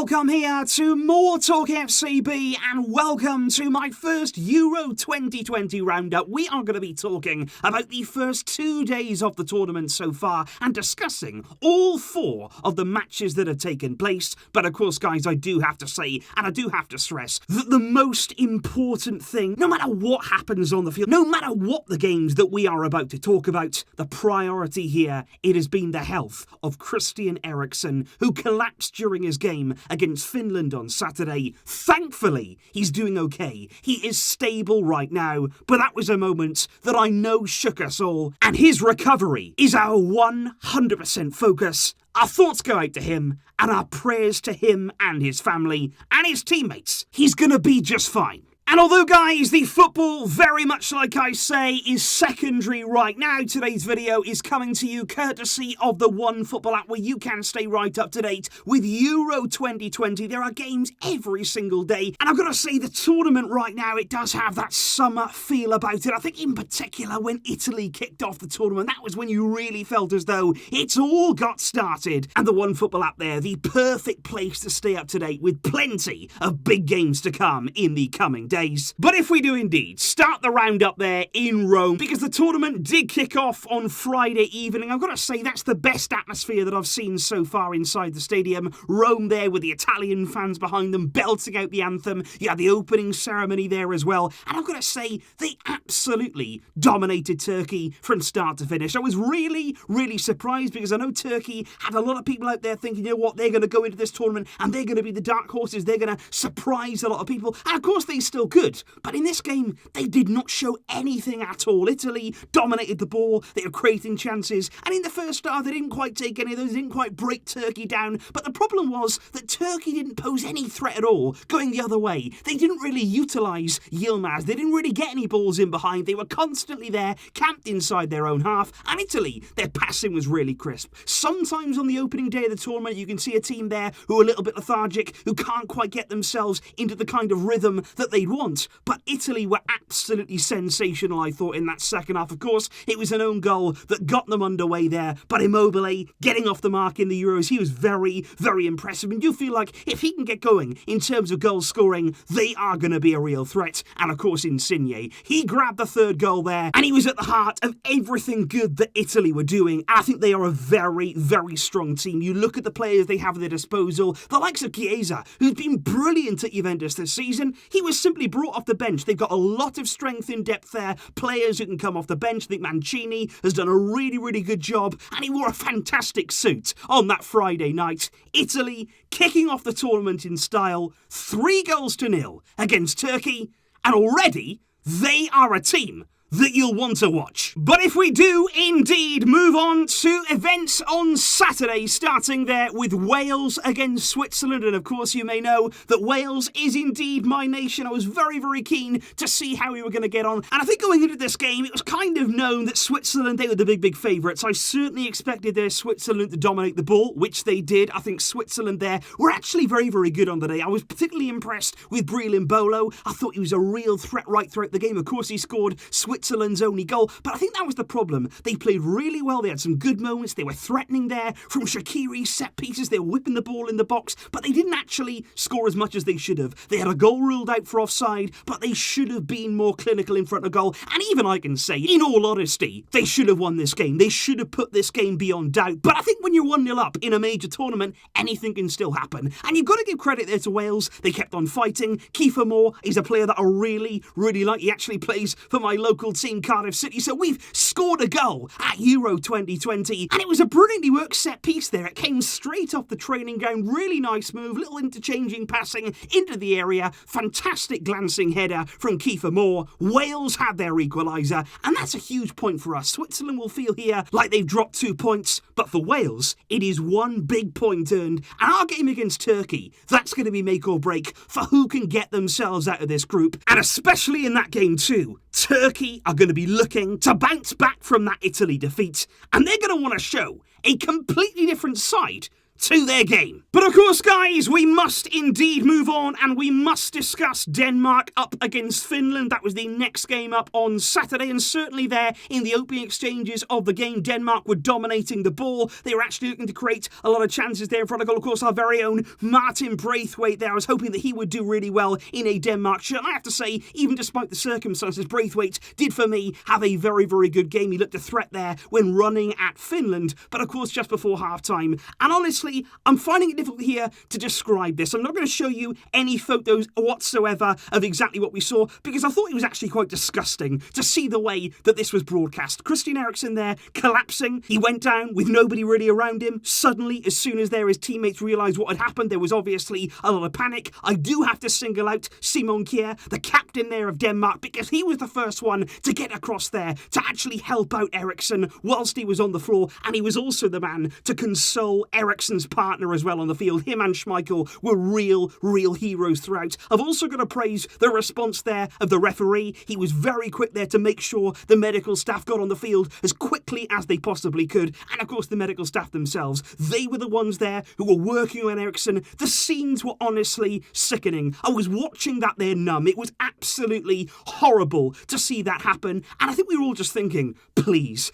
Welcome here to more TALKFCB and welcome to my first Euro 2020 roundup. We are going to be talking about the first 2 days of the tournament so far and discussing all 4 of the matches that have taken place. But of course, guys, I do have to say, and I do have to stress, that the most important thing, no matter what happens on the field, no matter what the games that we are about to talk about, the priority here, it has been the health of Christian Eriksen, who collapsed during his game against Finland on Saturday. Thankfully, he's doing okay. He is stable right now, but that was a moment that I know shook us all, and his recovery is our 100% focus. Our thoughts go out to him, and our prayers to him and his family and his teammates. He's gonna be just fine. And although, guys, the football, very much like I say, is secondary right now, today's video is coming to you courtesy of the One Football app, where you can stay right up to date with Euro 2020. There are games every single day. And I've got to say, the tournament right now, it does have that summer feel about it. I think in particular when Italy kicked off the tournament, that was when you really felt as though it's all got started. And the One Football app there, the perfect place to stay up to date with plenty of big games to come in the coming days. But if we do indeed start the roundup there in Rome, because the tournament did kick off on Friday evening, I've got to say that's the best atmosphere that I've seen so far inside the stadium. Rome there with the Italian fans behind them belting out the anthem. You had the opening ceremony there as well. And I've got to say, they absolutely dominated Turkey from start to finish. I was really, really surprised because I know Turkey had a lot of people out there thinking, you know what, they're going to go into this tournament and they're going to be the dark horses. They're going to surprise a lot of people. And of course, they still good. But in this game, they did not show anything at all. Italy dominated the ball. They were creating chances. And in the first half, they didn't quite take any of those. They didn't quite break Turkey down. But the problem was that Turkey didn't pose any threat at all going the other way. They didn't really utilise Yilmaz. They didn't really get any balls in behind. They were constantly there, camped inside their own half. And Italy, their passing was really crisp. Sometimes on the opening day of the tournament, you can see a team there who are a little bit lethargic, who can't quite get themselves into the kind of rhythm that they'd want. But Italy were absolutely sensational, I thought, in that second half. Of course, it was an own goal that got them underway there. But Immobile, getting off the mark in the Euros, he was very, very impressive. And you feel like if he can get going in terms of goal scoring, they are going to be a real threat. And of course, Insigne, he grabbed the third goal there, and he was at the heart of everything good that Italy were doing. I think they are a very, very strong team. You look at the players they have at their disposal, the likes of Chiesa, who's been brilliant at Juventus this season. He was simply brought off the bench. They've got a lot of strength in depth there, players who can come off the bench. I think Mancini has done a really, really good job, and he wore a fantastic suit on that Friday night. Italy kicking off the tournament in style, 3-0 against Turkey, and already they are a team that you'll want to watch. But if we do indeed move on to events on Saturday, starting there with Wales against Switzerland, and of course you may know that Wales is indeed my nation. I was very, very keen to see how we were going to get on, and I think going into this game, it was kind of known that Switzerland, they were the big favourites. I certainly expected their Switzerland to dominate the ball, which they did. I think Switzerland there were actually very, very good on the day. I was particularly impressed with Breland Bolo. I thought he was a real threat right throughout the game. Of course, he scored Switzerland's only goal, but I think that was the problem. They played really well. They had some good moments. They were threatening there from Shaqiri's set pieces. They were whipping the ball in the box, but they didn't actually score as much as they should have. They had a goal ruled out for offside, but they should have been more clinical in front of goal. And even I can say, in all honesty, they should have won this game. They should have put this game beyond doubt. But I think when you're 1-0 up in a major tournament, anything can still happen. And you've got to give credit there to Wales. They kept on fighting. Kiefer Moore is a player that I really, really like. He actually plays for my local team, Cardiff City. So we've scored a goal at Euro 2020, and it was a brilliantly worked set piece there. It came straight off the training ground. Really nice move, little interchanging passing into the area. Fantastic glancing header from Kiefer Moore. Wales had their equaliser, and that's a huge point for us. Switzerland will feel here like they've dropped 2 points, but for Wales, it is 1 big point earned. And our game against Turkey, that's going to be make or break for who can get themselves out of this group. And especially in that game too, Turkey are going to be looking to bounce back from that Italy defeat, and they're going to want to show a completely different side to their game. But of course, guys, we must indeed move on and we must discuss Denmark up against Finland. That was the next game up on Saturday, and certainly there in the opening exchanges of the game, Denmark were dominating the ball. They were actually looking to create a lot of chances there in front of goal. Of course, our very own Martin Braithwaite there. I was hoping that he would do really well in a Denmark shirt. And I have to say, even despite the circumstances, Braithwaite did for me have a very, very good game. He looked a threat there when running at Finland, but of course just before half-time. And honestly, I'm finding it difficult here to describe this. I'm not going to show you any photos whatsoever of exactly what we saw, because I thought it was actually quite disgusting to see the way that this was broadcast. Christian Eriksen there collapsing. He went down with nobody really around him. Suddenly, as soon as his teammates realised what had happened, there was obviously a lot of panic. I do have to single out Simon Kjær, the captain there of Denmark, because he was the first one to get across there to actually help out Eriksen whilst he was on the floor, and he was also the man to console Eriksen's partner as well on the field. Him and Schmeichel were real heroes throughout. I've also got to praise the response there of the referee. He was very quick there to make sure the medical staff got on the field as quickly as they possibly could. And of course the medical staff themselves, they were the ones there who were working on Eriksen. The scenes were honestly sickening. I was watching that there numb. It was absolutely horrible to see that happen. And I think we were all just thinking, please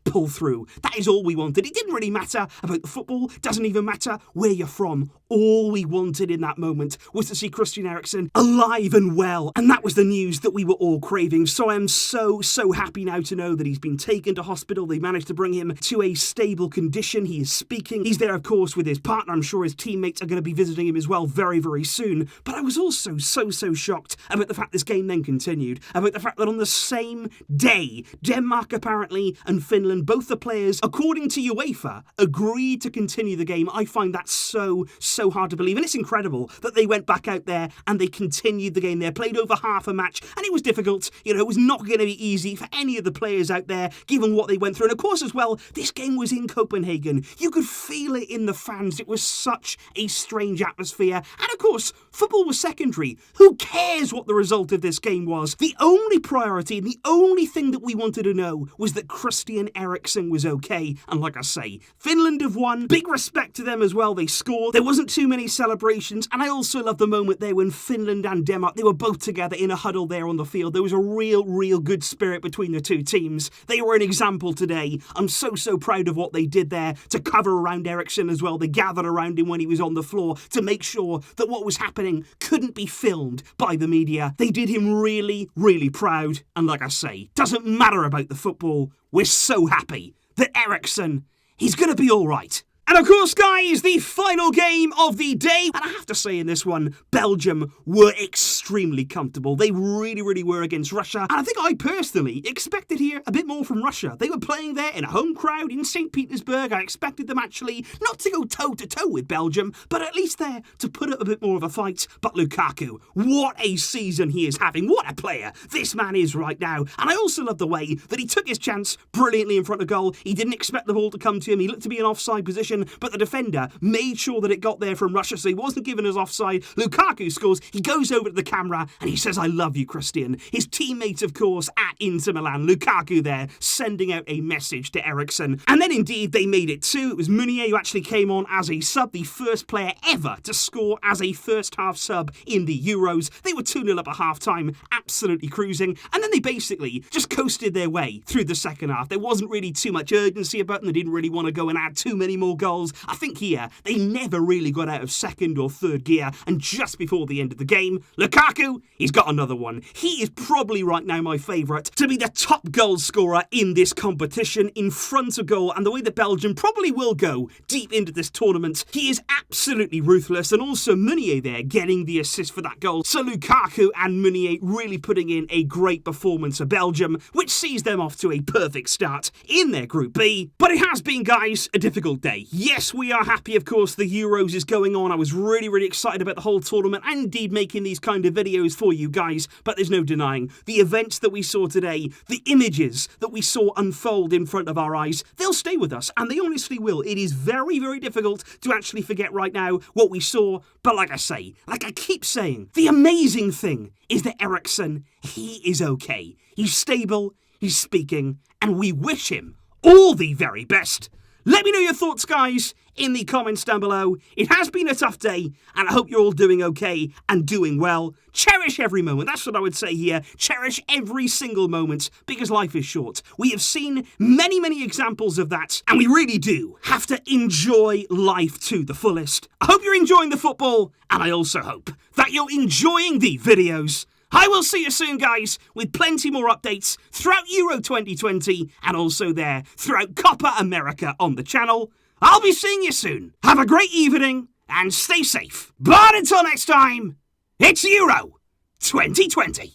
pull through. That is all we wanted. It didn't really matter about the football. Doesn't even matter where you're from. All we wanted in that moment was to see Christian Eriksen alive and well. And that was the news that we were all craving. So I am so happy now to know that he's been taken to hospital. They managed to bring him to a stable condition. He is speaking. He's there, of course, with his partner. I'm sure his teammates are going to be visiting him as well very soon. But I was also so shocked about the fact this game then continued. About the fact that on the same day, Denmark apparently and Finland, both the players, according to UEFA, agreed to continue the game. I find that so hard to believe. And it's incredible that they went back out there and they continued the game there, played over half a match, and it was difficult. You know, it was not going to be easy for any of the players out there, given what they went through. And of course, as well, this game was in Copenhagen. You could feel it in the fans. It was such a strange atmosphere. And of course, football was secondary. Who cares what the result of this game was? The only priority and the only thing that we wanted to know was that Christian Eriksen was okay. And like I say, Finland have won. Big respect to them as well. They scored. There wasn't too many celebrations. And I also love the moment there when Finland and Denmark, they were both together in a huddle there on the field. There was a real good spirit between the two teams. They were an example today. I'm so proud of what they did there to cover around Eriksen as well. They gathered around him when he was on the floor to make sure that what was happening couldn't be filmed by the media. They did him really proud. And like I say, doesn't matter about the football. We're so happy that Eriksen, he's going to be all right. And of course, guys, the final game of the day. And I have to say in this one, Belgium were extremely comfortable. They really were against Russia. And I think I personally expected here a bit more from Russia. They were playing there in a home crowd in St. Petersburg. I expected them actually not to go toe-to-toe with Belgium, but at least there to put up a bit more of a fight. But Lukaku, what a season he is having. What a player this man is right now. And I also love the way that he took his chance brilliantly in front of goal. He didn't expect the ball to come to him. He looked to be an offside position, but the defender made sure that it got there from Russia, so he wasn't given as offside. Lukaku scores. He goes over to the camera and he says, "I love you, Christian." His teammate, of course, at Inter Milan, Lukaku there, sending out a message to Eriksen. And then indeed they made it too. It was Meunier who actually came on as a sub, the first player ever to score as a first half sub in the Euros. They were 2-0 up at half time, absolutely cruising, and then they basically just coasted their way through the second half. There wasn't really too much urgency about them. They didn't really want to go and add too many more goals. I think here they never really got out of second or third gear, and just before the end of the game, Lukaku, he's got another one. He is probably right now my favourite to be the top goal scorer in this competition, in front of goal, and the way that Belgium probably will go deep into this tournament. He is absolutely ruthless, and also Meunier there getting the assist for that goal. So Lukaku and Meunier really putting in a great performance for Belgium, which sees them off to a perfect start in their Group B. But it has been, guys, a difficult day. Yes, we are happy, of course, the Euros is going on. I was really excited about the whole tournament and indeed making these kind of videos for you guys, but there's no denying the events that we saw today, the images that we saw unfold in front of our eyes, they'll stay with us, and they honestly will. It is very difficult to actually forget right now what we saw, but like I keep saying, the amazing thing is that Eriksen, he is okay. He's stable, he's speaking, and we wish him all the very best Let me know your thoughts, guys, in the comments down below. It has been a tough day, and I hope you're all doing okay and doing well. Cherish every moment. That's what I would say here. Cherish every single moment, because life is short. We have seen many, many examples of that, and we really do have to enjoy life to the fullest. I hope you're enjoying the football, and I also hope that you're enjoying the videos. I will see you soon, guys, with plenty more updates throughout Euro 2020 and also there throughout Copa America on the channel. I'll be seeing you soon. Have a great evening and stay safe. But until next time, it's Euro 2020.